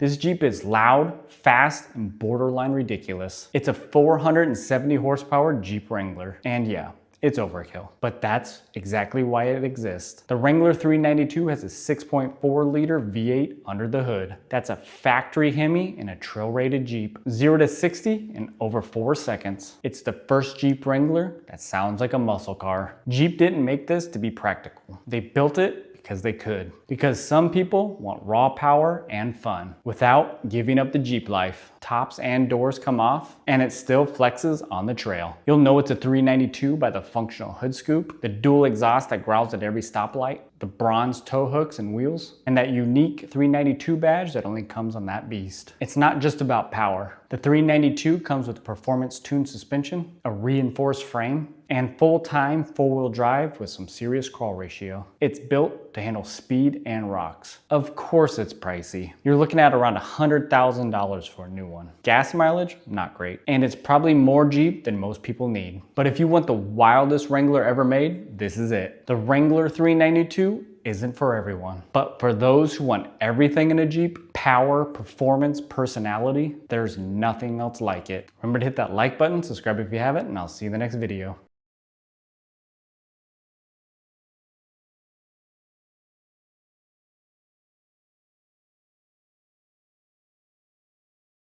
This Jeep is loud, fast, and borderline ridiculous. It's a 470 horsepower Jeep Wrangler. And yeah, it's overkill, but that's exactly why it exists. The Wrangler 392 has a 6.4 liter V8 under the hood. That's a factory HEMI in a trail-rated Jeep. 0 to 60 in over 4 seconds. It's the first Jeep Wrangler that sounds like a muscle car. Jeep didn't make this to be practical. They built it because they could. Because some people want raw power and fun without giving up the Jeep life. Tops and doors come off, and it still flexes on the trail. You'll know it's a 392 by the functional hood scoop, the dual exhaust that growls at every stoplight, the bronze tow hooks and wheels, and that unique 392 badge that only comes on that beast. It's not just about power. The 392 comes with performance-tuned suspension, a reinforced frame, and full-time four-wheel drive with some serious crawl ratio. It's built to handle speed and rocks. Of course it's pricey. You're looking at around $100,000 for a new one. Gas mileage, not great. And it's probably more Jeep than most people need. But if you want the wildest Wrangler ever made, this is it. The Wrangler 392 isn't for everyone. But for those who want everything in a Jeep, power, performance, personality, there's nothing else like it. Remember to hit that like button, subscribe if you haven't, and I'll see you in the next video.